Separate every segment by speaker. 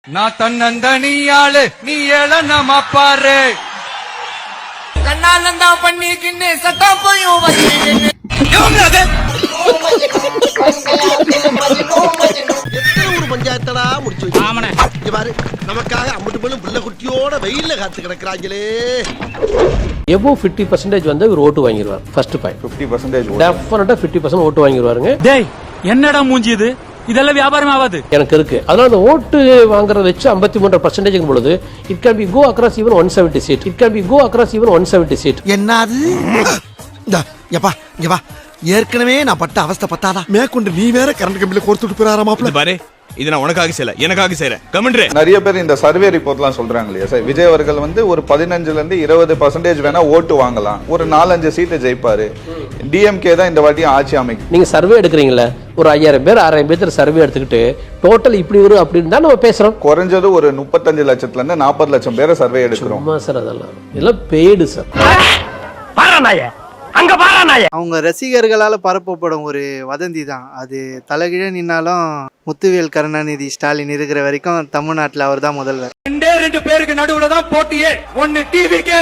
Speaker 1: நான் தன்னந்தனியாளு நீ ஏழ நம்ம பாரு கண்ணாலந்தா பண்ணிக்கின்னு சட்டா போயும்
Speaker 2: பஞ்சாயத்தடா முடிச்சு வச்சு பாரு நமக்காக அம்பட்டு பெண்ணும் புள்ள குட்டியோட வெயில்ல காத்து கிடக்குறாங்களே.
Speaker 3: எபோ 50% வந்து இவர் ஓட்டு வாங்கிடுவார். ஃபர்ஸ்ட் பாயிண்ட்
Speaker 4: 50%
Speaker 3: டெஃபினட்டா 50% ஓட்டு வாங்கிடுவாருங்க.
Speaker 5: டேய் என்னடா மூஞ்சி இது, இதெல்லாம் வியாபாரம் ஆகாது.
Speaker 3: எனக்கு இருக்கு. அதனால அந்த ஓட்டு வாங்குறத வச்சு 53% பொழுது it can be go across even 170 seat. It can be go across even 170 seat.
Speaker 2: என்னது யப்பா யப்பா ஏற்கனவே நான் பட்ட அவஸ்தை பத்தாதா மேற்கொண்டு நீ வேற கரண்ட் கம்பியில கோர்த்துட்டு போறாரா மாப்ள.
Speaker 6: பாரு இது நான் உனக்காக செய்யல எனக்காக செய்யறேன். கமெண்ட்ரே
Speaker 4: நிறைய பேர் இந்த சர்வே ரிப்போர்ட்லாம் சொல்றாங்க இல்லையா சார், விஜய் அவர்கள் வந்து ஒரு 15ல இருந்து 20% வேணா ஓட்டு வாங்கலாம், ஒரு 4-5 சீட்டு ஜெயிப்பாரு. டிஎம்கே தான் இந்த வாட்டியும் ஆட்சி அமைக்கும்.
Speaker 3: நீங்க சர்வே எடுக்கிறீங்களா, ஒரு 5000 பேர் 6000 பேர் சர்வே எடுத்துக்கிட்டு டோட்டல் இப்படி வரும் அப்படின்னு தான் நம்ம பேசுறோம்.
Speaker 4: குறைஞ்சது ஒரு 35 லட்சத்துல இருந்து 40 லட்சம் பேரை சர்வே எடுக்கிறோம்.
Speaker 3: சார் அதெல்லாம் இதெல்லாம் பெய்டு சார்.
Speaker 7: அவங்க ரசிகர்களால பரப்பப்படும் ஒரு வதந்தி தான் அது. தலைகீழ நின்னாலும் முத்துவேல் கருணாநிதி ஸ்டாலின் இருக்கிற வரைக்கும் தமிழ்நாட்டில் அவர் தான் முதல்வர்.
Speaker 1: 2 பேருக்கு நடுவுல தான் போட்டியே, ஒன்னு டிவிக்கு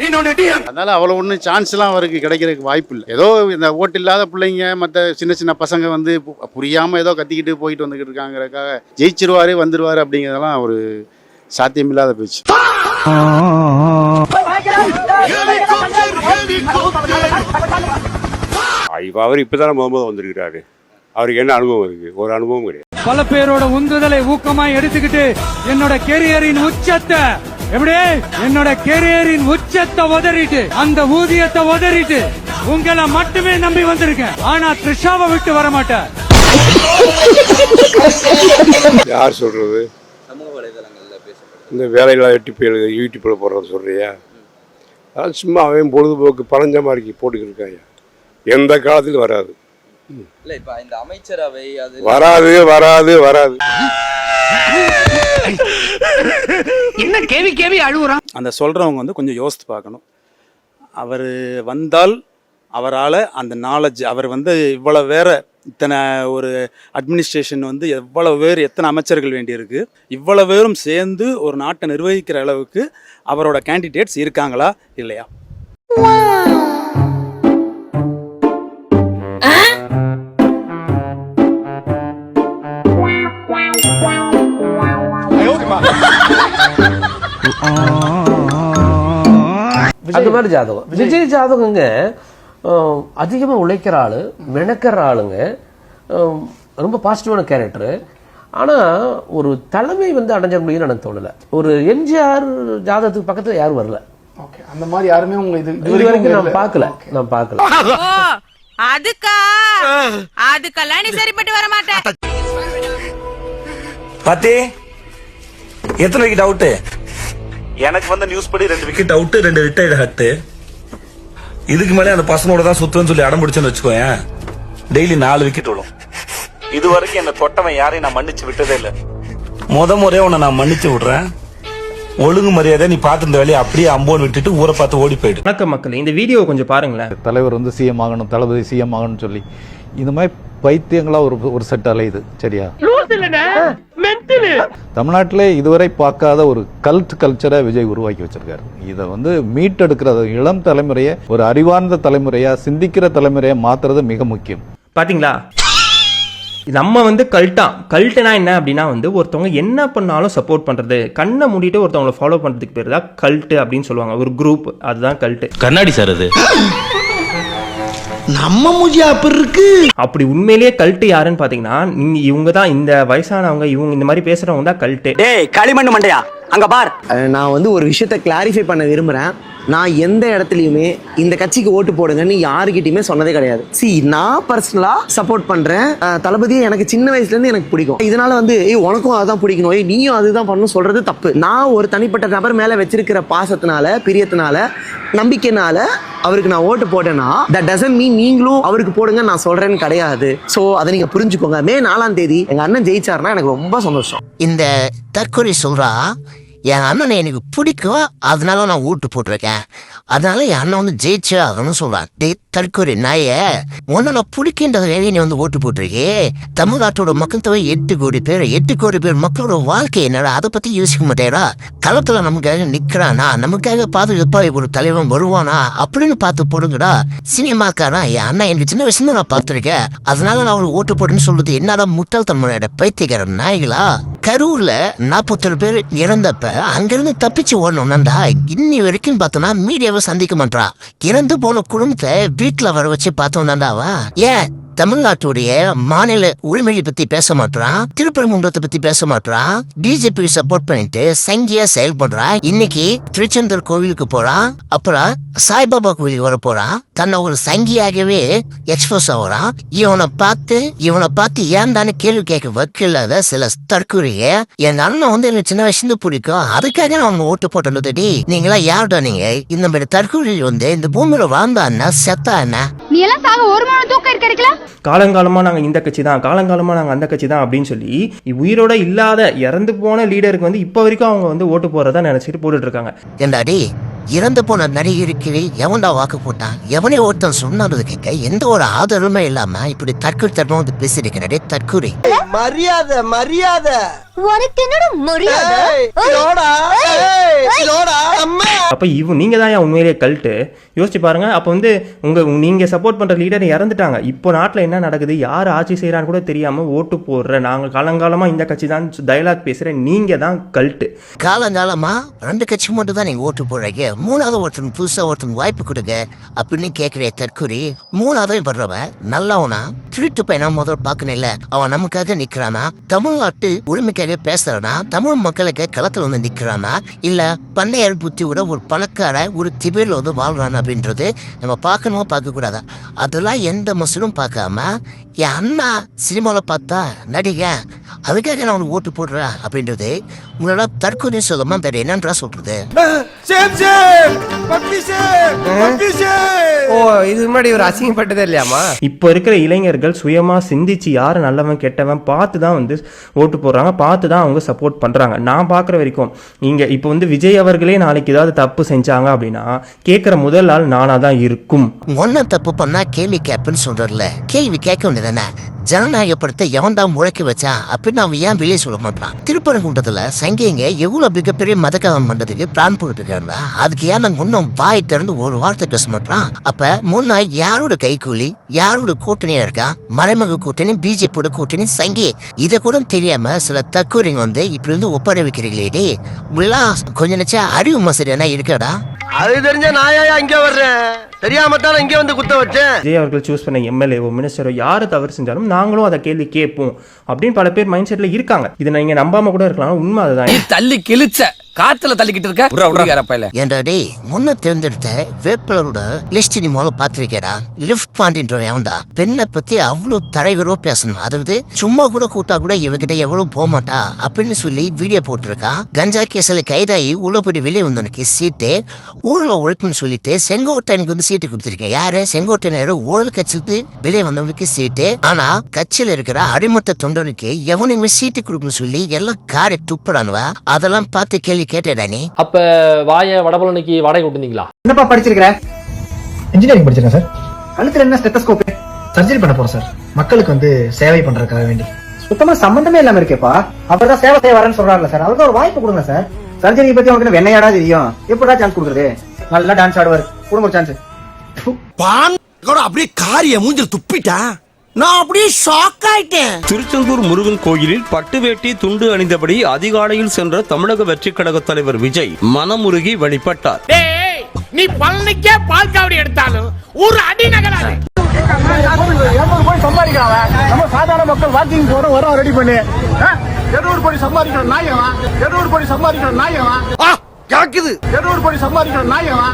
Speaker 1: இன்னொன்னு டிஎம்.
Speaker 8: அதனால அவ்வளோ ஒன்றும் சான்ஸ்லாம் அவருக்கு கிடைக்கிறதுக்கு வாய்ப்பு இல்லை. ஏதோ இந்த ஓட்டு இல்லாத பிள்ளைங்க மற்ற சின்ன சின்ன பசங்க வந்து புரியாமல் ஏதோ கத்திக்கிட்டு போயிட்டு வந்துக்கிட்டு இருக்காங்கிறதுக்காக ஜெயிச்சிருவாரு வந்துருவாரு அப்படிங்கிறதெல்லாம் ஒரு சாத்தியமில்லாத பேச்சு.
Speaker 9: அவர் இப்பதான் முகமது வந்திருக்கிறாரு, அவருக்கு என்ன அனுபவம் இருக்கு? ஒரு அனுபவம் கிடையாது.
Speaker 5: பல பேரோட உந்துதலை ஊக்கமா எடுத்துக்கிட்டு என்னோட கெரியரின் உச்சத்தை என்னோட கெரியரின் உச்சத்தை உதறிட்டு அந்த ஊதியத்தை உதறிட்டு உங்களை மட்டுமே நம்பி வந்திருக்கேன். ஆனா த்ரிஷாவை விட்டு வர மாட்டேன்.
Speaker 9: யார் சொல்றது? இந்த வேலையில்லா வெட்டி போய் யூடியூப்ல போடுறது சொல்றியா? அதான் சும்மா அவன் பொழுதுபோக்கு பழஞ்ச மாதிரி போட்டுக்கிட்டு இருக்காங்க. எந்த காலத்திலும் வராது. வராது வராது வராது.
Speaker 5: என்ன கேவி கேவி அழுகுறான்?
Speaker 6: அந்த சொல்றவங்க வந்து கொஞ்சம் யோசித்து பார்க்கணும். அவர் வந்தால் அவரால் அந்த நாலேஜ், அவர் வந்து இவ்வளவு வேற இத்தனை ஒரு அட்மினிஸ்ட்ரேஷன் வந்து எவ்வளவு பேர் எத்தனை அமைச்சர்கள் வேண்டியிருக்கு, இவ்வளவு பேரும் சேர்ந்து ஒரு நாட்டை நிர்வகிக்கிற அளவுக்கு அவரோட கேண்டிடேட்ஸ் இருக்காங்களா இல்லையா?
Speaker 3: அந்த மாதிரி ஜாதகம். விஜய் ஜாதகங்க அதிகமா உழைக்கிற ஆளு, மெனக்கிற ஆளுங்க, ரொம்ப பாசிட்டிவான கேரக்டர். ஆனா ஒரு தலைமை வந்து அடைஞ்ச முடியும்னு எனக்கு தோணல. ஒரு எம்ஜிஆர் ஜாதகத்துக்கு பக்கத்துல யாரும் வரல.
Speaker 7: அந்த மாதிரி யாருமே உங்களுக்கு
Speaker 3: இது வரைக்கும் நான் பார்க்கல.
Speaker 10: அதுக்கெல்லாம் நீ சரிப்பட்டு வர மாட்டேன்.
Speaker 6: பாத்தி எத்தனை விக்கெட் அவுட்? எனக்கு வந்த நியூஸ் படி 2 விக்கெட் அவுட், 2 ரிட்டையர்டு ஹட். இதுக்கு மேலே அந்த பசங்களோட தான் சுத்துன்னு சொல்லி அடம் பிடிச்சேன்னு வச்சுக்கோயேன், டெய்லி 4 விக்கெட் விடும். இது வரைக்கும் என்ன தொட்டவன் யாரையும் நான் மன்னிச்சு விட்டதே இல்லை. முறையா உன்னை நான் மன்னிச்சு விடுறேன். ஒழுங்கு மரியாதை நீ பார்த்து இந்த வேலையை அப்படியே அம்போன்னு விட்டுட்டு ஊரை பார்த்து ஓடி போயிடு.
Speaker 5: வணக்கம் மக்கள், இந்த வீடியோ கொஞ்சம் பாருங்களேன்.
Speaker 11: தலைவர் வந்து சிஎம் ஆகணும், தளபதி சிஎம் ஆகணும்னு சொல்லி இந்த மாதிரி பைத்தியங்களா ஒரு செட் அலையுது. சரியா? தமிழ்நாட்டிலே இதுவரை பார்க்காத ஒரு கல்ட் கல்ச்சரை விஜய் உருவாக்கி வச்சிருக்காரு. இதை வந்து மீட்டெடுக்கிறது, இளம் தலைமுறையை ஒரு அறிவார்ந்த தலைமுறையா, சிந்திக்கிற தலைமுறையா மாத்துறது மிக முக்கியம்.
Speaker 5: பாத்தீங்களா, நம்ம வந்து கல்ட்டுனா என்ன அப்படின்னா வந்து ஒருத்தவங்க என்ன பண்ணாலும் சப்போர்ட் பண்றது, கண்ணை மூடிட்டு ஒருத்தவங்களை ஃபாலோ பண்றதுக்கு பேர் தான் கல்ட்டு அப்படின்னு சொல்லுவாங்க. ஒரு குரூப், அதுதான் கல்ட்டு.
Speaker 6: கண்ணாடி சார் அது
Speaker 2: நம்ம மூஞ்சி அப்படி இருக்கு.
Speaker 5: அப்படி உண்மையிலேயே கல்ட்டு யாருன்னு பாத்தீங்கன்னா இவங்க தான், இந்த வயசானவங்க, இவங்க இந்த மாதிரி பேசுறவங்க தான் கல்ட்டு.
Speaker 7: டேய் களிமண் மண்டையா அங்க பார். நான் வந்து ஒரு விஷயத்த கிளாரிஃபை பண்ண விரும்புறேன். நான் எந்த இடத்துலயுமே இந்த கட்சிக்கு ஓட்டு போடுங்கன்னு யாருக்கிட்டையுமே சொன்னதே கிடையாது. நான் பர்சனலா சப்போர்ட் பண்றேன். தளபதியை எனக்கு சின்ன வயசுல இருந்து எனக்கு பிடிக்கும். இதனால வந்து உனக்கும் அதான் பிடிக்கணும், நீயும் அதுதான் பண்ணணும் சொல்றது தப்பு. நான் ஒரு தனிப்பட்ட நபர் மேல வச்சிருக்கிற பாசத்தினால, பிரியத்தினால, நம்பிக்கைனால அவருக்கு நான் ஓட்டு போட்டேன்னா தட் டசன்ட் மீன் நீங்களும் அவருக்கு போடுங்க நான் சொல்றேன்னு கிடையாது. சோ அதை நீங்க புரிஞ்சுக்கோங்க. மே 4ஆம் தேதி எங்க அண்ணன் ஜெயிச்சாருன்னா எனக்கு ரொம்ப சந்தோஷம்.
Speaker 2: இந்த தற்கொலை சொல்றா
Speaker 12: என் அண்ணனை எனக்கு பிடிக்கும், அதனால நான் ஓட்டு போட்டிருக்கேன். அதனால என் அண்ணன் வந்து ஜெயிச்சு அதன்னு சொல்றான். டே தற்கொலை நாய, உன்ன நான் பிடிக்கின்றதுக்காக நீ வந்து ஓட்டு போட்டிருக்கே. தமிழ்நாட்டோட மக்கள் தொகை 8 கோடி பேர். 8 கோடி பேர் மக்களோட வாழ்க்கை என்னடா, அதை பத்தி யோசிக்க மாட்டேடா. களத்துல நமக்காக நிக்கிறானா, நமக்காக பாதுகாப்பா ஒரு தலைவன் வருவானா அப்படின்னு பார்த்து போடுங்கடா. சினிமாக்காரா என் அண்ணன் எனக்கு சின்ன வயசுல நான் பார்த்திருக்கேன், அதனால நான் அவருக்கு ஓட்டு போடுன்னு சொல்றது என்னடா முட்டாள்தன்மையோட பைத்தியக்கார நாய்களா. கரூர்ல 47 பேர் இறந்தப்ப அங்கிருந்து தப்பிச்சு ஓடணும்னா இன்னி வரைக்கும் பார்த்தோம்னா மீடியாவை சந்திக்க மாட்டான். இறந்து போன குடும்பத்தை வீட்டுல வர வச்சு பார்த்தோம்னாண்டாவா. ஏன் தமிழ்நாட்டுடைய மாநில உரிமையை பத்தி பேச மாட்டான், திருப்பரங்குன்றத்தை பத்தி பேச மாட்டான், பிஜேபி சப்போர்ட் பண்ணிட்டு சங்கியா செயல்படுறான். இன்னைக்கு திருச்செந்தூர் கோவிலுக்கு போறான், அப்புறம் சாய்பாபா கோவிலுக்கு வர போறான். தன்னை ஒரு சங்கியாகவே எக்ஸ்போஸ் ஆகுறான். இவனை பார்த்து ஏன் தானே கேள்வி கேட்க வைக்கலாத சில தற்கொலைய. என் அண்ணன் வந்து எனக்கு சின்ன வயசுல பிடிக்கும், அதுக்காக நான் அவங்க ஓட்டு போட்டது. நீங்களா யார்டா நீங்க? இந்த மாதிரி தற்கொலை வந்து இந்த பூமியில வாழ்ந்தா என்ன செத்தா என்ன?
Speaker 10: நீ எல்லாம் சாக ஒரு மணி தூக்கம் இருக்கிறீங்களா?
Speaker 3: காலங்காலமா நாங்க இந்த கட்சி தான், காலங்காலமா நாங்க அந்த கட்சி தான் அப்படின்னு சொல்லி உயிரோட இல்லாத இறந்து போன லீடருக்கு வந்து இப்ப வரைக்கும் அவங்க வந்து ஓட்டு போறதா நினைச்சிட்டு போட்டுட்டு இருக்காங்க.
Speaker 12: ஏண்டாடி இறந்து போன நடிகருக்கு எவன்டா வாக்கு போட்டான்? எவனே ஒருத்தன் சொன்னது கேட்க எந்த ஒரு ஆதரவுமே இல்லாம இப்படி தற்கொலை தர்மம் வந்து பேசிருக்கிறே தற்கொலை.
Speaker 7: மரியாதை
Speaker 10: உனக்கு என்னோட மரியாதை?
Speaker 3: அப்ப நீங்க தான் உண்மையிலேயே கல்ட்டு. யோசிச்சு பாருங்க. அப்ப வந்து நீங்க சப்போர்ட் பண்ற லீடர் இறந்துட்டாங்க. இப்போ நாட்டுல என்ன நடக்குது, யார் ஆட்சி செய்யறான்னு கூட தெரியாம ஓட்டு போடுற நாங்க காலங்காலமா இந்த கட்சி தான் டயலாக் பேசுற நீங்க தான் கல்ட்டு.
Speaker 12: காலங்காலமா 2 கட்சி மட்டும் தான் நீங்க ஓட்டு போடுறீங்க, 3வது ஒருத்தன் புதுசா ஒருத்தன் வாய்ப்பு கொடுங்க அப்படின்னு கேட்கிற தற்கொலை. 3வது வர்றவன் நல்லவனா திருட்டு பையனா முதல் பார்க்கணும் இல்ல, அவன் நமக்காக நிக்கிறானா, தமிழ்நாட்டு உரிமைக்காக பேசுறானா, தமிழ் மக்களுக்கு களத்துல வந்து நிக்கிறானா, இல்ல பண்ணையார் புத்தியோட ஒரு பணக்கார ஒரு திபேர்ல வந்து வாழ்றானா அப்படின்றது நம்ம பார்க்கணுமா பார்க்க கூடாதா? அதெல்லாம் எந்த மசூரும் பார்க்காம என் அண்ணா சினிமாவில் பார்த்தா நடிக, அதுக்காக நான் அவனுக்கு ஓட்டு போடுறேன் அப்படின்றது உங்களோட தற்கொலை சொல்லாம வேற என்னன்றா சொல்றது?
Speaker 7: இது முன்னாடி ஒரு அசிங்கப்பட்டதே இல்லையாமா?
Speaker 3: இப்போ இருக்கிற இளைஞர்கள் சுயமா சிந்திச்சு யாரு நல்லவன் கெட்டவன் பார்த்து தான் வந்து ஓட்டு போடுறாங்க, பார்த்து தான் அவங்க சப்போர்ட் பண்றாங்க. நான் பார்க்குற வரைக்கும் இங்க இப்போ வந்து விஜய் அவர்களே நாளைக்கு ஏதாவது தப்பு செஞ்சாங்க அப்படின்னா கேட்குற முதல் ஆள் நானா தான் இருக்கும்.
Speaker 12: ஒன்ன தப்பு பண்ணா கேள்வி கேட்பேன்னு சொல்றல, கேள்வி கேட்க வேண்டியதானே? ஜனநாயகப்படுத்த எவன் தான் முழக்கி வச்சா அப்படின்னு அவன் ஏன் வெளியே சொல்ல மாட்டான்? திருப்பரங்குன்றத்துல சங்கிங்க எவ்வளவு மிகப்பெரிய மதக்கலம் பண்றதுக்கு பிளான் போட்டு இருக்காங்க, அதுக்கு ஏன் நாங்க இன்னும் வாய் திறந்து ஒரு வார்த்தை பேச மாட்டான்? அப்ப முன்னா யாரோட கைக்கூலி, யாரோட கூட்டணியா இருக்கா? மறைமுக கூட்டணி, பிஜேபியோட கூட்டணி, சங்கி. இதை கூட தெரியாம சில தற்கொலைங்க வந்து இப்படி இருந்து ஒப்படை வைக்கிறீங்களே, கொஞ்சம் நினைச்சா அறிவு மசதி என்ன இருக்காடா?
Speaker 7: அது தெரிஞ்ச நாயா இங்க வர்றேன், தெரியாம தான் இங்க வந்து குத்த வச்சேன்.
Speaker 3: விஜய் அவர்கள் சூஸ் பண்ண எம்எல்ஏவோ மினிஸ்டரோ யாரு தவறு செஞ்சாலும் நாங்களும் அதை கேள்வி கேட்போம் அப்படின்னு பல பேர் மைண்ட் செட்ல இருக்காங்க. இதை நீங்க நம்பாம கூட இருக்கலாம், உண்மை அதுதான்.
Speaker 1: தள்ளி கிழிச்ச காத்துல தள்ளிக்கிட்டு இருக்க
Speaker 12: ஏன்டா முன்ன தேர்ந்தெடுத்த வேட்பாளரோட லிஸ்ட் நீ முதல்ல பாத்திருக்கேடா. லிஃப்ட் பாண்டின்றா பெண்ணை பத்தி அவ்வளவு தலைவரோ பேசணும், அதாவது சும்மா கூட கூட்டா கூட இவகிட்ட எவ்வளவு போக மாட்டா அப்படின்னு சொல்லி வீடியோ போட்டிருக்கா. கஞ்சா கேஸ்ல கைதாகி உள்ளபடி வெளியே வந்தவனுக்கு சீட்டு ஊழல உழைப்புன்னு சொல்லிட்டு செங்கோட்டையனுக்கு வந்து சீட்டு கொடுத்துருக்கேன். யாரு? செங்கோட்டையன் ஊழல் கட்சிக்கு வெளியே வந்தவனுக்கு சீட்டு. ஆனா கட்சியில இருக்கிற அடிமட்ட தொண்டனுக்கு எவனுமே சீட்டு கொடுக்கணும்னு சொல்லி எல்லாம் காரை துப்புறானுவா. அதெல்லாம் பார்த்து கேள்வி கேட்டேடா நீ.
Speaker 5: அப்ப வாய வடபழனிக்கு வாடகை விட்டுந்தீங்களா?
Speaker 7: என்னப்பா படிச்சிருக்கிற? இன்ஜினியரிங் படிச்சிருக்கேன் சார். கழுத்துல என்ன ஸ்டெத்தஸ்கோப்? சர்ஜரி பண்ண போறேன் சார், மக்களுக்கு வந்து சேவை பண்றதுக்காக வேண்டி. சுத்தமா சம்பந்தமே இல்லாம இருக்கேப்பா. அவர் தான் சேவை செய்ய வரேன்னு சொல்றாருல சார், அவருக்கு ஒரு வாய்ப்பு கொடுங்க சார். சர்ஜரி பத்தி உங்களுக்கு வெண்ணையாடா தெரியும், எப்படா சான்ஸ் கொடுக்குறது? நல்லா டான்ஸ் ஆடுவார், கொடுங்க ஒரு சான்ஸ்.
Speaker 2: அப்படியே காரிய மூஞ்சில் துப்பிட்டா நான் அப்படியே ஷாக் ஆயிட்டேன்.
Speaker 13: திருச்செந்தூர் முருகன் கோயிலில் பட்டு வேட்டி துண்டு அணிந்தபடி அதிகாலையில் சென்ற தமிழக வெற்றி கழக தலைவர் விஜய் மனமுருகி வழிபட்டார்.
Speaker 1: நீ பழனிக்கே பால் காவடி எடுத்தாலும் ஒரு அடி நகராது.
Speaker 8: நம்ம சாதாரண மக்கள் வாக்கிங் போறோம் வரோம் ரெடி பண்ணி 200 கோடி சம்பாதிக்கிற நாயவா, 200 கோடி சம்பாதிக்கிற நாயவா
Speaker 2: கேக்குது,
Speaker 8: 200 கோடி சம்பாதிக்கிற நாயவா,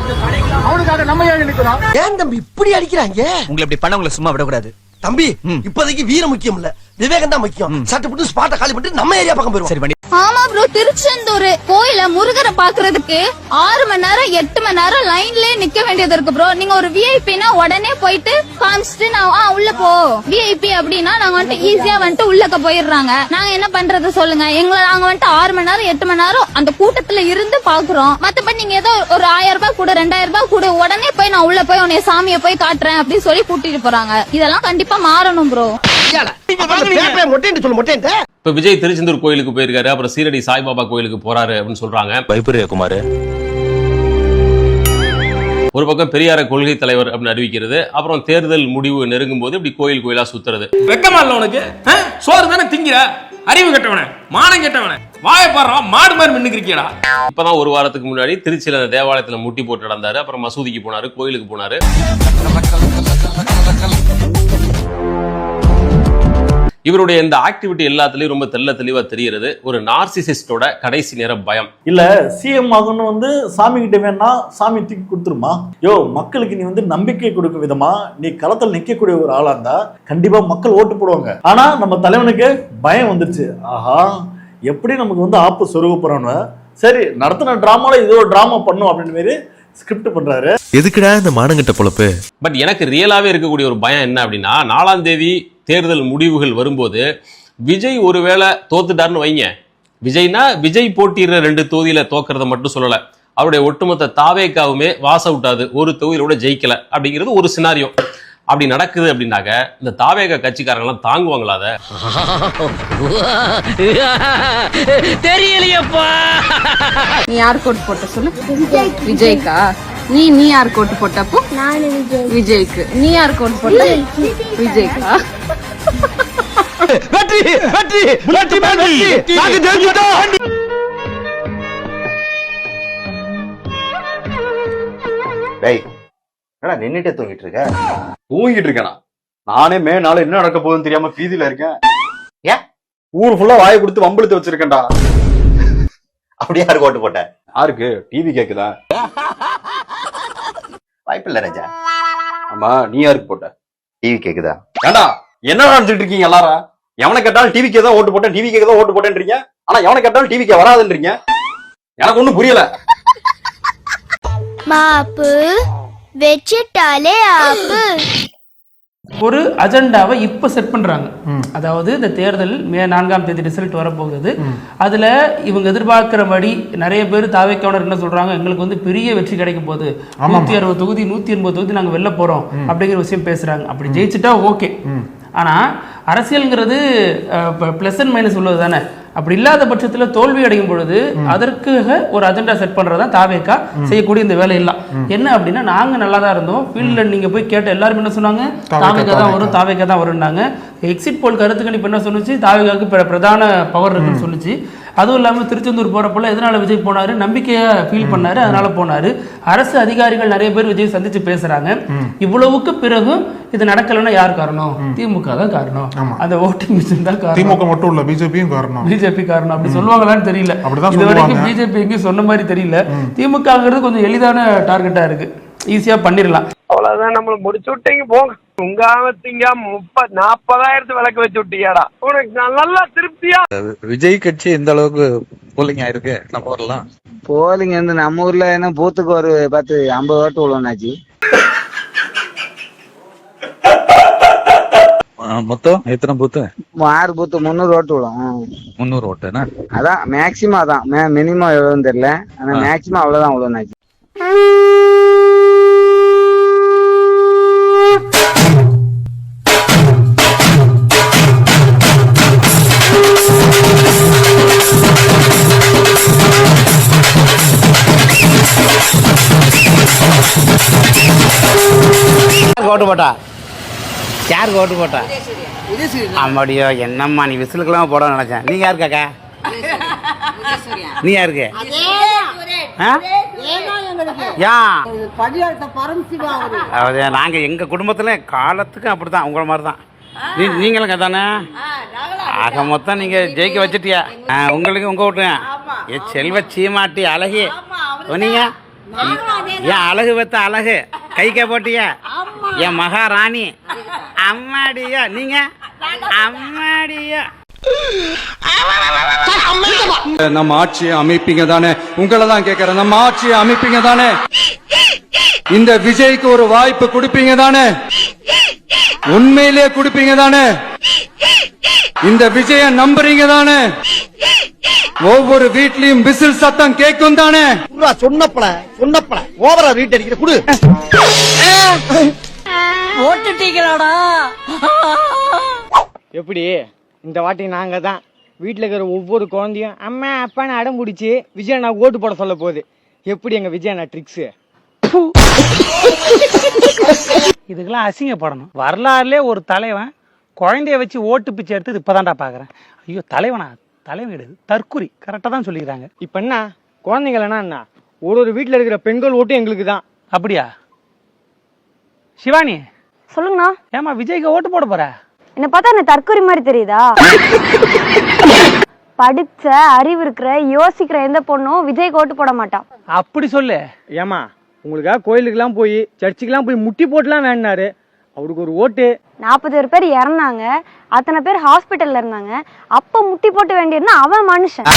Speaker 8: அவனுக்காக நம்ம ஏன் நினைக்கிறோம்?
Speaker 2: ஏன் தம்பி இப்படி அடிக்கிறாங்க?
Speaker 1: உங்களை இப்படி பண்ண உங்களை சும்மா விடக்கூடாது
Speaker 2: தம்பி. இப்போதைக்கு வீரம் முக்கியம் இல்ல,
Speaker 7: விவேகம் தான் முக்கியம். சட்டு புட்டு ஸ்பாட்டை காலி பண்ணிட்டு நம்ம ஏரியா பக்கம் போயிருவோம். சரி பண்ணி.
Speaker 10: ஆமா ப்ரோ, திருச்செந்தூர் கோயில முருகரை பாக்குறதுக்கு 6 மணி நேரம் 8 மணி நேரம் லைன்லயே நிக்க வேண்டியது இருக்கு ப்ரோ. நீங்க ஒரு விஐபினா உடனே போயிட்டு காமிச்சிட்டு நான் உள்ள போ விஐபி அப்படின்னா நாங்க வந்துட்டு ஈஸியா வந்துட்டு உள்ளக்க போயிடுறாங்க. நாங்க என்ன பண்றது சொல்லுங்க? நாங்க வந்துட்டு 6 மணி நேரம் 8 மணி நேரம் அந்த கூட்டத்துல இருந்து பாக்குறோம். மத்தபடி நீங்க ஏதோ ஒரு 1000 ரூபாய் கூட 2000 ரூபாய் கூட உடனே போய் நான் உள்ள போய் உன்னைய சாமியை போய் காட்டுறேன் அப்படின்னு சொல்லி கூட்டிட்டு போறாங்க. இதெல்லாம் கண்டிப்பா மாறணும் ப்ரோ.
Speaker 13: இப்ப விஜய் திருச்செந்தூர் கோயிலுக்கு போயிருக்காரு, அப்புறம் சீரடி சாய்பாபா கோயிலுக்கு போறாரு அப்படின்னு சொல்றாங்க.
Speaker 6: பயப்பரியா
Speaker 13: ஒரு பக்கம் பெரியார கொள்கை தலைவர் அப்படின்னு அறிவிக்கிறது, அப்புறம் தேர்தல் முடிவு நெருங்கும் போது இப்படி கோயில் கோயிலா சுத்துறது.
Speaker 5: வெக்கமா இல்ல உனக்கு? சோறு தானே திங்கிற? அறிவு கெட்டவன, மானம் கெட்டவன, வாய பாடுறா மாடு மாதிரி மின்னுக்கிறியடா.
Speaker 13: இப்பதான் ஒரு வாரத்துக்கு முன்னாடி திருச்சியில தேவாலயத்துல முட்டி போட்டு நடந்தாரு, அப்புறம் மசூதிக்கு போனாரு, கோயிலுக்கு போனாரு. இவருடைய இந்த ஆக்டிவிட்டி எல்லாத்துலயும் ரொம்ப தெளிவா தெரிகிறது ஒரு நார்சிசிஸ்டோட கடைசி நேர பயம்.
Speaker 14: இல்ல சிஎம் ஆகணும் வந்து சாமி கிட்ட வேணா சாமி தூக்கி கொடுத்துருமா? மக்களுக்கு நீ வந்து நம்பிக்கை கொடுக்கும் விதமா நீ களத்தில் நிக்கக்கூடிய ஒரு ஆளா இருந்தா கண்டிப்பா மக்கள் ஓட்டு போடுவாங்க. ஆனா நம்ம தலைவனுக்கு பயம் வந்துருச்சு. ஆஹா, எப்படி நமக்கு வந்து ஆப்பு சொருக போறோன்னு சரி நடத்தின டிராமால இது ஒரு டிராமா பண்ணும் அப்படின்னு மாரி ஸ்கிரிப்ட் பண்றாரு.
Speaker 6: எதுக்குடா இந்த மானங்கட்ட பொழப்பு?
Speaker 13: பட் எனக்கு ரியலாவே இருக்கக்கூடிய ஒரு பயம் என்ன அப்படின்னா, 4ஆம் தேதி தேர்தல் முடிவுகள் வரும்போது விஜய் ஒருவேளை தோத்துட்டாருன்னு வைங்க. விஜய்னா விஜய் போட்டியிடுற 2 தொகுதியில தோக்கிறத மட்டும் சொல்லல, அவருடைய ஒட்டுமொத்த தாவேக்காவுமே வாஸ் அவுட் ஆகுது, ஒரு தொகுதியிலோட ஜெயிக்கல அப்படிங்கிறது ஒரு சினாரியோ. அப்படி நடக்குது அப்படின்னாக்க இந்த தாவேக கட்சிக்காரங்க எல்லாம் தாங்குவாங்களா? அத
Speaker 10: தெரியலையப்பா. நீ யார் கோட் போட்ட சொல்லு? விஜய்க்கா. நீ யார் கோட் போட்டப்போ? நான் விஜய்க்கு. நீ யார் கோட் போட்ட? விஜய்க்கா.
Speaker 7: வெற்றி வெற்றி வெற்றி வெற்றி நாங்க ஜெயிச்சிட்டோம்.
Speaker 1: டேய், என்னடா நின்னுட்டே தூங்கிட்டு இருக்க? தூங்கிட்டு இருக்கேனா? நானே நாள என்ன நடக்க போகுதுன்னு தெரியாம பீதியில இருக்கேன். ஏன் ஊர் ஃபுல்லா வாயை கொடுத்து வம்பிழுத்து வச்சிருக்கேன்டா. அப்படியே யாருக்கு ஓட்டு போட்ட? யாருக்கு? டிவி கேக்குதா? வாய்ப்பில்ல ராஜா. ஆமா, நீ யாருக்கு போட்ட? டிவி கேக்குதா? ஏண்டா என்ன நினைச்சிட்டு இருக்கீங்க எல்லாரும்? எவனை கேட்டாலும் டிவிக்கே தான் ஓட்டு போட்டேன், டிவிக்கே தான் ஓட்டு போட்டேன்றீங்க. ஆனா எவனை கேட்டாலும் டிவிக்கே வராதுன்றீங்க. எனக்கு ஒண்ணும் புரியல.
Speaker 10: மாப்பு வெச்சிட்டாலே ஆப்பு.
Speaker 5: ஒரு அஜெண்டாவை இப்ப செட் பண்றாங்க. அதாவது இந்த தேர்தல் மே 4ஆம் தேதி ரிசல்ட் வரப்போகுது. அதுல இவங்க எதிர்பார்க்கிறபடி நிறைய பேர் தாவேக்காரர் என்ன சொல்றாங்க, எங்களுக்கு வந்து பெரிய வெற்றி கிடைக்க போகுது, 160 தொகுதி 180 தொகுதி நாங்க வெல்ல போறோம் அப்படிங்கிற விஷயம் பேசுறாங்க. அப்படி ஜெயிச்சுட்டா ஓகே. ஆனா அரசியல்ங்கிறது பிளஸ் அண்ட் மைனஸ் உள்ளது தானே. அப்படி இல்லாத பட்சத்துல தோல்வி அடையும் பொழுது அதற்காக ஒரு அஜெண்டா செட் பண்றதா தாவேக்கா செய்யக்கூடிய இந்த வேலை எல்லாம். என்ன அப்படின்னா, நாங்க நல்லா தான் இருந்தோம், ஃபீல்ட்ல நீங்க போய் கேட்ட எல்லாரும் என்ன சொன்னாங்க, தாவேக்கா தான் வரும், தாவேக்கா தான் வரும்னாங்க. எக்ஸிட் போல் கருத்து கணிப்பு என்ன சொன்னுச்சு, தாவேக்காவுக்கு பிரதான பவர் இருக்குன்னு சொல்லுச்சு. அதுவும் இல்லாமல் திருச்செந்தூர் போறப்போல எதனால விஜய் போனாரு, நம்பிக்கையா ஃபீல் பண்ணாரு, அதனால போனாரு. அரசு அதிகாரிகள் நிறைய பேர் விஜய் சந்திச்சு பேசுறாங்க. இவ்வளவுக்கு பிறகும் இது நடக்கலன்னா யார் காரணம்? திமுக தான் காரணம். அந்த ஓட்டிங் மிஷின் தான் காரணம்.
Speaker 14: திமுக மட்டும் இல்ல, பிஜேபியும் காரணம்.
Speaker 5: பிஜேபி காரணம் அப்படி சொல்லுவாங்களான்னு தெரியல. இது வரைக்கும் பிஜேபி எங்கேயும் சொன்ன மாதிரி தெரியல. திமுகங்கிறது கொஞ்சம் எளிதான டார்கெட்டா இருக்கு, ஈஸியா பண்ணிடலாம்.
Speaker 9: அவ்வளவுதான், நம்மள முடிச்சு விட்டீங்க போங்க. உங்காமத்திங்க 30,000 விளக்கு வச்சு விட்டீங்கடா. உனக்கு நல்லா திருப்தியா?
Speaker 11: விஜய் கட்சி எந்த அளவுக்கு போலிங் ஆயிருக்கு நம்ம ஊர்லாம்?
Speaker 7: போலிங் வந்து நம்ம ஊர்ல என்ன பூத்துக்கு ஒரு 50 ஓட்டு விழுவனாச்சு.
Speaker 11: மொத்தம் எத்தனை பூத்து?
Speaker 7: 6 பூத்து 300 ஓட்டு விழும்.
Speaker 11: 300 ஓட்டுனா
Speaker 7: அதான் மேக்சிமம், அதான் மினிமம் எவ்வளவுன்னு தெரியல, ஆனா மேக்சிமம் அவ்வளவுதான் விழுவனாச்சு.
Speaker 8: ஓட்டு போட்டா யாருக்கு ஓட்டு போட்டா? அப்படியோ என்னம்மா, நீ விசிலுக்கெல்லாம் போட நினைச்சேன். நீங்க யாருக்காக்கா? நீ யாருக்கு? நாங்க எங்க குடும்பத்துல காலத்துக்கு அப்படித்தான், உங்களை மாதிரி தான். நீங்களும் தானே? ஆக மொத்தம் நீங்க ஜெயிக்க வச்சுட்டியா? உங்களுக்கு உங்க ஓட்டுங்க. செல்வ சீமாட்டி அழகி நீங்க ஏன் அழகு வைத்த அழகு கைக்க போட்டியா? என் மகாராணி அம்மாடியா நீங்க? அம்மாடி
Speaker 5: நம்ம ஆட்சியை அமைப்பீங்க தானே? உங்களை தான் கேட்கறேன், நம்ம ஆட்சியை அமைப்பீங்க தானே? இந்த விஜய்க்கு ஒரு வாய்ப்பு கொடுப்பீங்க தானே? உண்மையிலேயே கொடுப்பீங்க தானே? இந்த விஜய நம்புறீங்க தானே? ஒவ்வொரு வீட்லயும் விசில் சத்தம் கேட்கும் தானே?
Speaker 2: சொன்னப்பல ஓவரா ரீட் அடிக்கிற குடு.
Speaker 15: ஓட்டுட்டீங்களாடா?
Speaker 7: எப்படி இந்த வாட்டி நாங்க தான் வீட்டில் இருக்கிற ஒவ்வொரு குழந்தையும் அம்மா அப்பான்னு அடம் பிடிச்சி விஜய் நான் ஓட்டு போட சொல்ல போகுது. எப்படி எங்க விஜய் நான் ட்ரிக்ஸு?
Speaker 15: இதுக்கெல்லாம் அசிங்கப்படணும். வரலாறுலே ஒரு தலைவன் குழந்தைய வச்சு ஓட்டு பிச்சை எடுத்து இப்பதான்டா பாக்குறேன். ஐயோ தலைவனா? தலைவன் கிடையாது, தற்குறி. கரெக்டா தான் சொல்லிக்கிறாங்க.
Speaker 7: இப்ப என்ன குழந்தைங்களா என்ன ஒரு வீட்டுல இருக்கிற பெண்கள் ஓட்டு எங்களுக்கு தான்.
Speaker 15: அப்படியா? சிவானி
Speaker 10: சொல்லுங்கண்ணா.
Speaker 15: ஏமா விஜய்க்கு ஓட்டு போட போற?
Speaker 10: என்ன பார்த்தா என்ன தற்கொலை மாதிரி தெரியுதா? படிச்ச அறிவு இருக்கிற யோசிக்கிற எந்த பொண்ணும் விஜய்க்கு ஓட்டு போட மாட்டான்.
Speaker 15: அப்படி சொல்லு.
Speaker 7: ஏமா உங்களுக்காக கோயிலுக்கெல்லாம் போய் சர்ச்சுக்கெல்லாம் போய் முட்டி போட்டுலாம் வேண்டாரு. அவருக்கு ஒரு ஓட்டு
Speaker 10: 40 பேர் இறந்தாங்க, அத்தனை பேர் ஹாஸ்பிட்டல்ல இருந்தாங்க. அப்ப முட்டி போட்டு வேண்டியிருந்தா அவன் மனுஷன்.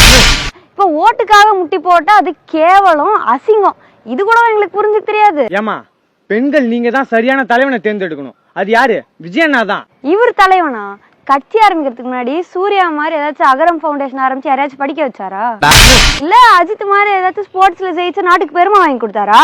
Speaker 10: இப்ப ஓட்டுக்காக முட்டி போட்டா அது கேவலம், அசிங்கம். இது கூட எங்களுக்கு புரிஞ்சுக்க தெரியாது.
Speaker 7: ஏமா பெண்கள் நீங்க தான் சரியான தலைவனை தேர்ந்தெடுக்கணும். அது யாரு? விஜயண்ணா தான்.
Speaker 10: இவர் தலைவனா? கட்சி ஆரம்பிக்கிறதுக்கு முன்னாடி சூர்யா மாதிரி ஏதாச்சும் அகரம் ஃபவுண்டேஷன் ஆரம்பிச்சு யாரையாச்சும் படிக்க வச்சாரா? இல்ல அஜித் மாதிரி ஏதாச்சும் ஸ்போர்ட்ஸ்ல ஜெயிச்சு நாட்டுக்கு பெருமை வாங்கி கொடுத்தாரா?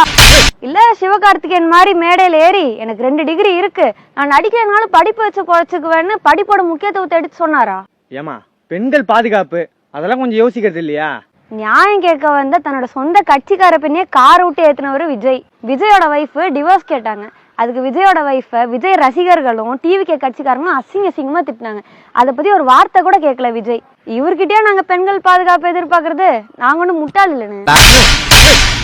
Speaker 10: இல்ல சிவகார்த்திகேயன் மாதிரி மேடையில ஏறி எனக்கு 2 டிகிரி இருக்கு, நான் நடிக்கிறனாலும் படிப்பு வச்சு பொழைச்சுக்குவேன்னு படிப்போட முக்கியத்துவத்தை எடுத்து சொன்னாரா?
Speaker 7: ஏமா பெண்கள் பாதுகாப்பு அதெல்லாம் கொஞ்சம் யோசிக்கிறது இல்லையா?
Speaker 10: நியாயம் கேட்க வந்த தன்னோட சொந்த கட்சிக்கார பெண்ணையே கார் விட்டு ஏத்துனவரு விஜய். விஜயோட வைஃப் டிவோர்ஸ் கேட்டாங்க. அதுக்கு விஜயோட வைஃப விஜய் ரசிகர்களும் டிவிகே கட்சிக்காரங்களும் அசிங்கமா திட்டினாங்க. அதை பத்தி ஒரு வார்த்தை கூட கேட்கல விஜய். இவர்கிட்டயே நாங்க பெண்கள் பாதுகாப்பு எதிர்பார்க்கறது? நாங்க ஒன்னும் முட்டாள் இல்லைன்னு.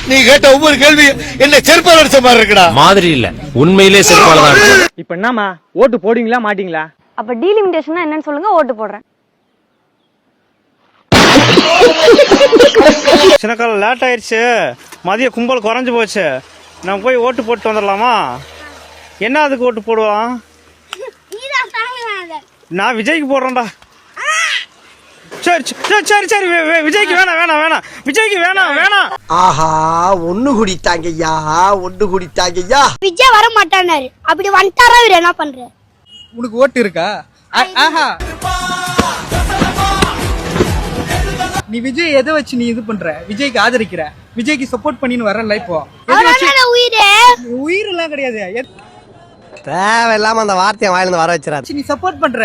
Speaker 2: நீ கேட்ட ஒவ்வொரு கேள்வி என்ன செருப்பால் அடிச்ச மாதிரி இருக்குடா.
Speaker 13: மாதிரி இல்ல, உண்மையிலே செருப்பால தான் இருக்கு.
Speaker 7: இப்ப என்னமா ஓட்டு போடுவீங்களா மாட்டீங்களா?
Speaker 10: அப்ப டீலிமிட்டேஷன் என்னன்னு சொல்லுங்க, ஓட்டு போடுறேன்.
Speaker 15: சின்ன காலம் லேட் ஆயிடுச்சு, மதிய கும்பல் குறைஞ்சு போச்சு, நம்ம போய் ஓட்டு போட்டு வந்துடலாமா? என்ன அதுக்கு ஓட்டு போடுவான்? நான் விஜய்க்கு போடுறேன்டா. சரி சரி சரி சரி, விஜய்க்கு வேணாம் விஜய்க்கு வேணாம்.
Speaker 2: ஆஹா ஒண்ணு குடித்தாங்கய்யா, ஒண்ணு குடித்தாங்கய்யா.
Speaker 10: விஜய் வர மாட்டானாரு, அப்படி வந்துட்டாரா இவர் என்ன பண்ற?
Speaker 15: உனக்கு ஓட்டு இருக்கா? ஆஹா, நீ விஜய் எதை வச்சு நீ இது பண்ற? விஜய்க்கு ஆதரிக்கிற, விஜய்க்கு சப்போர்ட் பண்ணின்னு வரல. இப்போ உயிர் எல்லாம் கிடையாது,
Speaker 7: தேவையில்லாம அந்த வார்த்தையை வாயிலிருந்து வர வச்சிடாரு.
Speaker 15: நீ சப்போர்ட் பண்ற.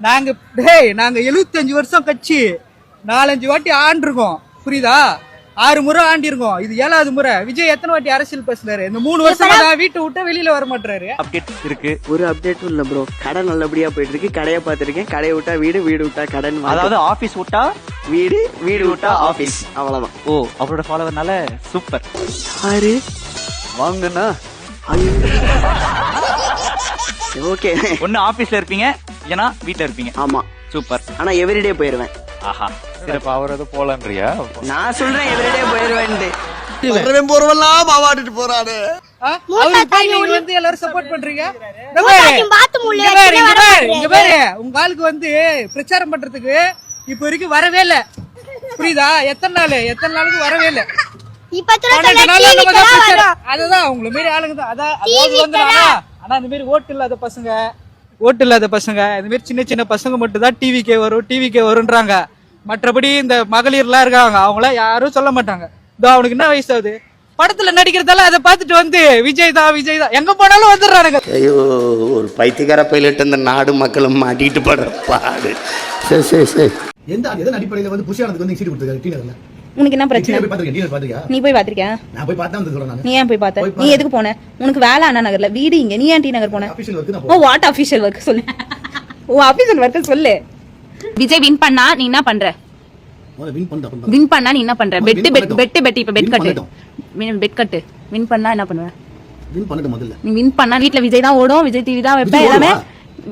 Speaker 15: நாங்க 75 வருஷம் கட்சி 4-5 வாட்டி ஆண்டிருக்கோம், புரியுதா? 6 முறை ஆண்டிருக்கோம், இது 7வது முறை. விஜய் எத்தனை வாட்டி அரசியல் பேசுறாரு? இந்த 3 வருஷம் வீட்டை விட்டு வெளியில வர மாட்டாரு.
Speaker 7: அப்டேட் இருக்கு. ஒரு அப்டேட்டும் இல்ல ப்ரோ. கடை நல்லபடியா போயிட்டு இருக்கு. கடையை பார்த்திருக்கேன். கடையை விட்டா வீடு, வீடு விட்டா கடன்.
Speaker 15: அதாவது ஆபீஸ் விட்டா
Speaker 7: வீடு, வீடு விட்டா ஆபீஸ். அவ்வளவுதான்.
Speaker 15: ஓ, அவரோட ஃபாலோவர்னால சூப்பர்.
Speaker 7: யாரு
Speaker 1: வாங்கண்ணா.
Speaker 7: ஓகே,
Speaker 15: ஒன்னு ஆபீஸ்ல இருப்பீங்க, இல்லனா வீட்ல இருப்பீங்க.
Speaker 7: ஆமா
Speaker 15: சூப்பர்.
Speaker 7: ஆனா எவ்ரிடே போயிருவேன்.
Speaker 15: ஆஹா,
Speaker 11: சிறப்பு. அவர் எது போலன்றியா?
Speaker 7: நான் சொல்றேன் எவ்ரிடே போயிருவேன். போறவெல்லாம் மாவாடிட்டு போறாரு.
Speaker 15: அவருக்கு வந்து எல்லாரும் சப்போர்ட் பண்றீங்க. இங்க பாரு, உங்க ஆளுக்கு வந்து பிரச்சாரம் பண்றதுக்கு இப்ப வரைக்கும் வரவே இல்ல, புரியுதா? எத்தனை நாளுக்கு வரவே இல்ல. அதுதான் உங்களை மாரி ஆளுங்க தான். ஆனா இந்த மாதிரி ஓட்டு இல்லாத பசங்க, இந்த மாதிரி சின்ன பசங்க மட்டும் தான் டிவிக்கே வரும்ன்றாங்க. மற்றபடி இந்த மகளிர் எல்லாம் இருக்காங்க, அவங்கள யாரும் சொல்ல மாட்டாங்க. இதோ அவனுக்கு என்ன வயசாகுது, படத்துல நடிக்கிறதால அதை பார்த்துட்டு வந்து விஜய் தான் எங்க போனாலும் வந்துடுறானுங்க.
Speaker 7: ஐயோ, ஒரு பைத்தியக்கார பைலட் இந்த நாடு மக்களும் மாட்டிட்டு படுற பாடு. சரி
Speaker 2: எந்த அடிப்படையில வந்து புஷியானதுக்கு வந்து சீட் கொடுத்தாரு டி நகர்ல?
Speaker 10: உனக்கு என்ன பிரச்சனை? நீ போய் பாத்திருக்கியா?
Speaker 2: நான் போய் பார்த்தா வந்து சொல்றேன்.
Speaker 10: நீ ஏன் போய் பார்த்த? நீ எதுக்கு போன? உனக்கு வேலை அண்ணா நகர்ல, வீடு இங்க, நீ ஏன் டி நகர் போன? ஓ, வாட் ஆபீஷியல் ஒர்க் சொல்லு. ஓ, ஆபீஷியல் ஒர்க் சொல்லு. விஜய் வின் பண்ணா நீ என்ன பண்ற? வின் பண்ணா நீ என்ன பண்ற? பெட் இப்ப பெட் கட்டு. வின் பண்ணா என்ன பண்ணுவ?
Speaker 2: வின் பண்ணட்டும் முதல்ல.
Speaker 10: நீ வின் பண்ணா வீட்ல விஜய் தான் ஓடும், விஜய் டிவி தான் வைப்ப, எல்லாமே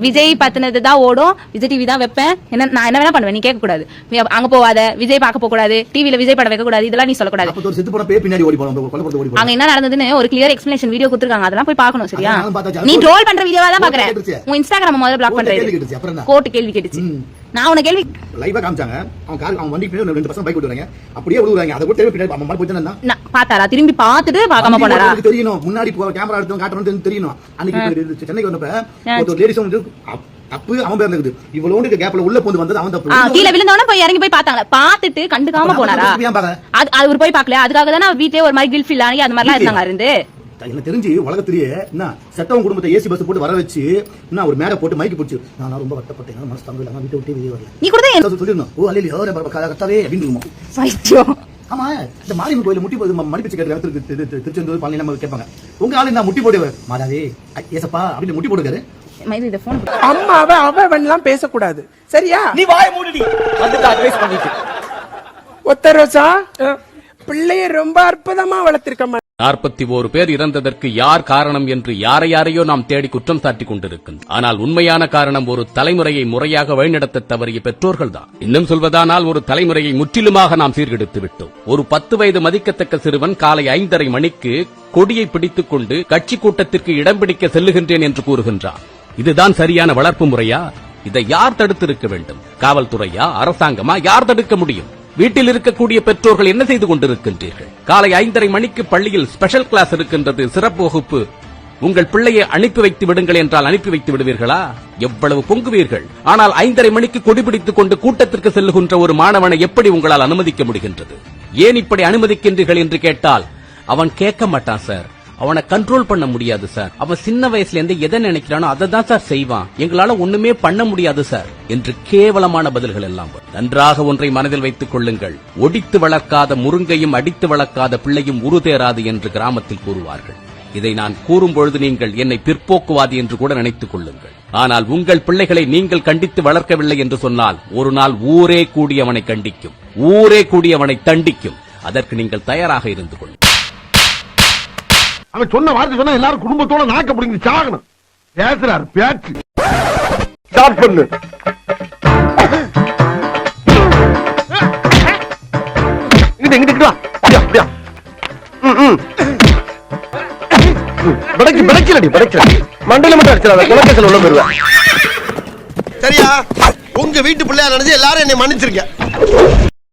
Speaker 10: விஜய் பத்தினது தான் ஓடும், விஜய் டிவி தான் வைப்பேன். என்ன நான் என்ன வேணா பண்ணுவேன், நீ கேட்க கூடாது. அங்க போவாத, விஜய் பார்க்க போக கூடாது, டிவில விஜய் படம் வைக்க கூடாது, இதெல்லாம் நீ சொல்லக்கூடாது. அங்க என்ன நடந்ததுன்னு ஒரு கிளியர் எக்ஸ்பிளனேஷன் வீடியோ கொடுத்துருக்காங்க, அதெல்லாம் போய் பார்க்கணும். சரியா? நீ ட்ரோல் பண்ற வீடியோவா தான் பாக்குறேன். உன் இன்ஸ்டாகிராம் முதல்ல பிளாக் பண்றேன். கோர்ட் கேள்வி கேட்டுச்சு. நான் உன கேள்வி
Speaker 2: லைவா காமிச்சாங்க. அவன் வண்டி பின்னாடி 2 பசங்க பைக் ஓட்டுறாங்க, அப்படியே விழுறாங்க. அத கூட திரும்பி பின்னாடி அவன் போய் தானே
Speaker 10: பாத்தாரா, திரும்பி பார்த்துட்டு பார்க்காம போனாரா?
Speaker 2: தெரியணும், முன்னாடி கேமரா எடுத்து காட்டணும் தெரியணும். அன்னைக்கு சென்னைக்கு வந்தப்ப ஒரு லேடிஸ் வந்து தப்பு அவன் பேர் இருக்குது, இவ்வளவு கேப்ல உள்ள போந்து வந்தது அவன் தப்பு.
Speaker 10: கீழ விழுந்தவன போய் இறங்கி போய் பார்த்தாங்க, பார்த்துட்டு கண்டுக்காம போனாரா? அது ஒரு போய் பார்க்கல, அதுக்காக தானே வீட்லயே ஒரு மாதிரி கில் ஃபீல் ஆகி அது மாதிரிலாம் இருந்தாங்க. இருந்து
Speaker 2: எனக்கு தெரிஞ்சு உலகத்திலேயே என்ன செட்டவன் குடும்பத்தை ஏசி பஸ் போட்டு வர வச்சு என்ன ஒரு மேடை போட்டு மைக்கு போச்சு, நான் ரொம்ப வருத்தப்பட்டேன், மனசு தங்க இல்லாம வீட்டை விட்டு வெளியே வரல.
Speaker 10: நீ கூட
Speaker 2: சொல்லிடணும், ஓ அல்லையோ கரெக்டாவே அப்படின்னு. ஆமா, இந்த மாரியம்மன் கோயில் முட்டி போது மடிப்பிச்சு கேட்கிற இடத்துக்கு திருச்செந்தூர் பழனி நம்ம கேட்பாங்க, உங்க ஆளு நான் முட்டி போடுவேன் மாதாவே ஏசப்பா அப்படின்னு முட்டி போடுக்காரு.
Speaker 15: அம்மாவை அவன் பேசக்கூடாது, சரியா?
Speaker 7: நீ வாய மூடிடி வந்து அட்வைஸ் பண்ணிட்டு.
Speaker 15: ஒத்த ரோசா பிள்ளைய ரொம்ப அற்புதமா வளர்த்திருக்க.
Speaker 13: 41 பேர் இறந்ததற்கு யார் காரணம் என்று யாரையோ நாம் தேடி குற்றம் சாட்டிக் கொண்டிருக்கின்றோம். ஆனால் உண்மையான காரணம் ஒரு தலைமுறையை முறையாக வழிநடத்த தவறிய பெற்றோர்கள் தான். இன்னும் சொல்வதானால் ஒரு தலைமுறையை முற்றிலுமாக நாம் சீர்கெடுத்து விட்டோம். ஒரு 10 வயது மதிக்கத்தக்க சிறுவன் காலை 5:30 மணிக்கு கொடியை பிடித்துக் கொண்டு கட்சி கூட்டத்திற்கு இடம் பிடிக்க செல்லுகின்றேன் என்று கூறுகின்றான். இதுதான் சரியான வளர்ப்பு முறையா? இதை யார் தடுத்திருக்க வேண்டும்? காவல்துறையா, அரசாங்கமா? யார் தடுக்க முடியும்? வீட்டில் இருக்கக்கூடிய பெற்றோர்கள் என்ன செய்து கொண்டிருக்கின்றீர்கள்? காலை 5:30 மணிக்கு பள்ளியில் ஸ்பெஷல் கிளாஸ் இருக்கின்றது, சிறப்பு வகுப்பு. உங்கள் பிள்ளையை அனுப்பி வைத்து விடுங்கள் என்றால் அனுப்பி வைத்து விடுவீர்களா? எவ்வளவு பொங்குவீர்கள்! ஆனால் 5:30 மணிக்கு கொடிபிடித்துக் கொண்டு கூட்டத்திற்கு செல்லுகின்ற ஒரு மாணவனை எப்படி உங்களால் அனுமதிக்க முடிகின்றது? ஏன் இப்படி அனுமதிக்கின்றீர்கள் என்று கேட்டால் அவன் கேட்க மாட்டான் சார். அவனை கண்ட்ரோல் பண்ண முடியாது சார். அவன் சின்ன வயசுல இருந்து எதை நினைக்கிறானோ அதை தான் சார் செய்வான். எங்களால ஒண்ணுமே பண்ண முடியாது சார் என்று கேவலமான பதில்கள் எல்லாம். நன்றாக ஒன்றை மனதில் வைத்துக் கொள்ளுங்கள், ஒடித்து வளர்க்காத முருங்கையும் அடித்து வளர்க்காத பிள்ளையும் உருதேராது என்று கிராமத்தில் கூறுவார்கள். இதை நான் கூறும்பொழுது நீங்கள் என்னை பிற்போக்குவாதி என்று கூட நினைத்துக் கொள்ளுங்கள். ஆனால் உங்கள் பிள்ளைகளை நீங்கள் கண்டித்து வளர்க்கவில்லை என்று சொன்னால் ஒரு நாள் ஊரே கூடி அவனை கண்டிக்கும், ஊரே கூடி அவனை தண்டிக்கும். அதற்கு நீங்கள் தயாராக இருந்து கொள்ளுங்கள்.
Speaker 2: அவன் சொன்ன வார்த்தை சொன்னா எல்லாரும் குடும்பத்தோட நாக்க பிடிங்கி சாகணும். பேசுறாரு பேச்சு. ஸ்டார்ட் பண்ணு. இங்கிட்டு வா. அப்படியா படைக்கலடி மண்டல மட்டும் அடிச்சிடாத, குலக்கேசல் உள்ள போயிருவேன். சரியா? உங்க வீட்டு பிள்ளையா நினைச்சு எல்லாரும் என்னை மன்னிச்சிருக்க.